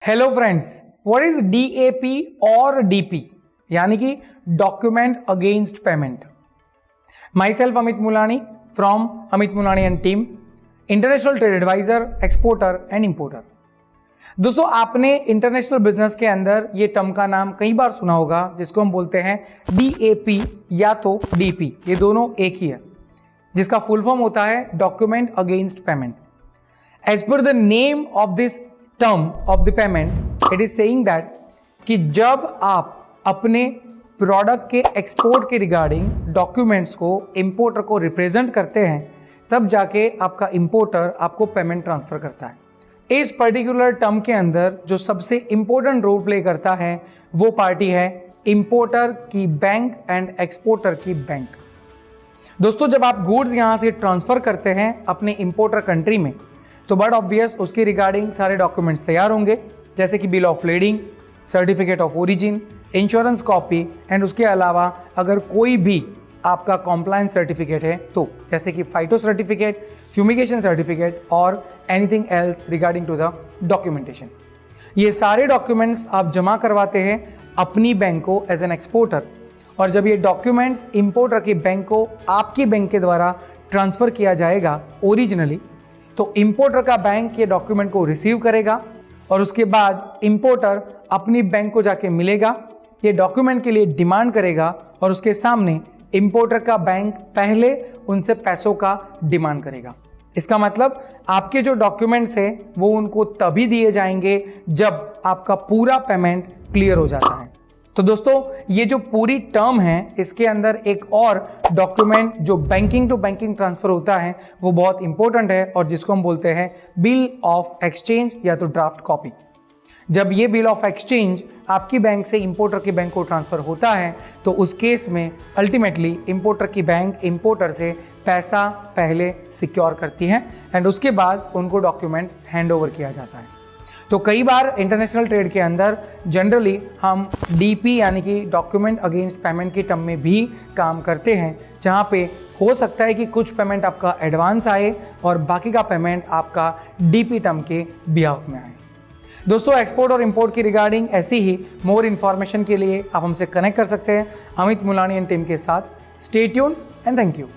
Hello friends, what is DAP और DP यानी कि document against payment. Myself Amit Mulani from Amit Mulani and team, international trade advisor, exporter and importer. दोस्तों, आपने international business के अंदर ये टर्म का नाम कई बार सुना होगा, जिसको हम बोलते हैं DAP या तो DP। ये दोनों एक ही है, जिसका फुल फॉर्म होता है document against payment. As per the name of this term of the payment, it is saying that कि जब आप अपने प्रोडक्ट के एक्सपोर्ट के रिगार्डिंग डॉक्यूमेंट्स को इंपोर्टर को रिप्रेजेंट करते हैं, तब जाके आपका इंपोर्टर आपको पेमेंट ट्रांसफर करता है। इस पर्टिकुलर टर्म के अंदर जो सबसे इंपॉर्टेंट रोल प्ले करता है वो पार्टी है इंपोर्टर की बैंक एंड एक्सपोर्टर की बैंक। दोस्तों, जब आप गुड्स यहां से ट्रांसफर करते हैं अपने इंपोर्टर कंट्री में, तो बट ऑब्वियस उसके रिगार्डिंग सारे डॉक्यूमेंट्स तैयार होंगे, जैसे कि bill of lading, certificate of origin, insurance copy and उसके अलावा अगर कोई भी आपका कॉम्प्लायंस सर्टिफिकेट है तो, जैसे कि फाइटो सर्टिफिकेट, फ्यूमिगेशन सर्टिफिकेट और anything else regarding to the documentation. ये सारे डॉक्यूमेंट्स आप जमा करवाते हैं अपनी बैंक को एज एन एक्सपोर्टर, और जब ये डॉक्यूमेंट्स इंपोर्टर की बैंक को आपकी बैंक के द्वारा ट्रांसफर किया जाएगा ओरिजिनली, तो इंपोर्टर का बैंक ये डॉक्यूमेंट को रिसीव करेगा और उसके बाद इंपोर्टर अपनी बैंक को जाके मिलेगा, ये डॉक्यूमेंट के लिए डिमांड करेगा और उसके सामने इंपोर्टर का बैंक पहले उनसे पैसों का डिमांड करेगा। इसका मतलब आपके जो डॉक्यूमेंट्स हैं वो उनको तभी दिए जाएंगे जब आपका पूरा पेमेंट क्लियर हो जाता है। तो दोस्तों, ये जो पूरी टर्म है, इसके अंदर एक और डॉक्यूमेंट जो बैंकिंग टू बैंकिंग ट्रांसफर होता है वो बहुत इंपॉर्टेंट है, और जिसको हम बोलते हैं बिल ऑफ एक्सचेंज या तो ड्राफ्ट कॉपी। जब ये बिल ऑफ एक्सचेंज आपकी बैंक से इंपोर्टर की बैंक को ट्रांसफर होता है, तो उस केस में अल्टीमेटली इंपोर्टर की बैंक इंपोर्टर से पैसा पहले सिक्योर करती है एंड उसके बाद उनको डॉक्यूमेंट हैंड ओवर किया जाता है। तो कई बार इंटरनेशनल ट्रेड के अंदर जनरली हम DP यानी कि डॉक्यूमेंट अगेंस्ट पेमेंट की टर्म में भी काम करते हैं, जहाँ पे हो सकता है कि कुछ पेमेंट आपका एडवांस आए और बाकी का पेमेंट आपका DP टर्म के बिहाफ में आए। दोस्तों, एक्सपोर्ट और इंपोर्ट की रिगार्डिंग ऐसी ही मोर इन्फॉर्मेशन के लिए आप हमसे कनेक्ट कर सकते हैं अमित मुलानी एंड टीम के साथ। Stay tuned and thank you.